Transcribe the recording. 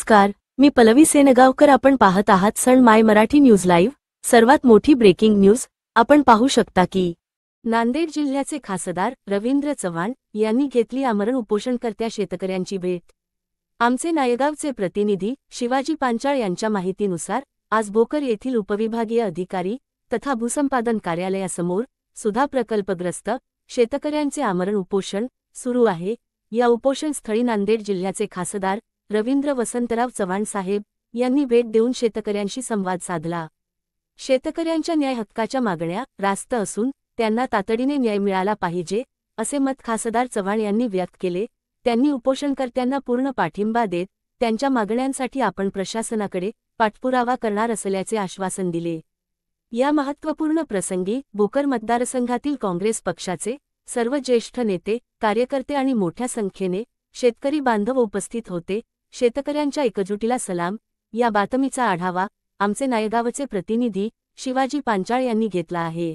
नमस्कार, मी पल्लवी सेनगावकर. आपण पाहत आहात सण माय मराठी न्यूज लाईव्ह. सर्वात मोठी ब्रेकिंग न्यूज आपण पाहू शकता की नांदेड जिल्ह्याचे खासदार रवींद्र चव्हाण यांनी घेतली आमरण उपोषणकर्त्या शेतकऱ्यांची भेट. आमचे नायगावचे प्रतिनिधी शिवाजी पांचाळ यांच्या माहितीनुसार आज भोकर येथील उपविभागीय अधिकारी तथा भूसंपादन कार्यालयासमोर सुधा प्रकल्पग्रस्त शेतकऱ्यांचे आमरण उपोषण सुरू आहे. या उपोषणस्थळी नांदेड जिल्ह्याचे खासदार रवींद्र वसंतराव चव्हाण साहेब यांनी भेट देऊन शेतकऱ्यांशी संवाद साधला. शेतकऱ्यांच्या न्याय हक्काच्या मागण्या रास्त असून त्यांना तातडीने न्याय मिळाला पाहिजे असे मत खासदार चव्हाण यांनी व्यक्त केले. त्यांनी उपोषणकर्त्यांना पूर्ण पाठिंबा देत त्यांच्या मागण्यांसाठी आपण प्रशासनाकडे पाठपुरावा करणार असल्याचे आश्वासन दिले. या महत्त्वपूर्ण प्रसंगी भोकर मतदारसंघातील काँग्रेस पक्षाचे सर्व ज्येष्ठ नेते कार्यकर्ते आणि मोठ्या संख्येने शेतकरी बांधव उपस्थित होते. शेतकऱ्यांच्या एकजुटीला सलाम. या बातमीचा आढावा आमचे नायगावचे प्रतिनिधी शिवाजी पांचाळ यांनी घेतला आहे.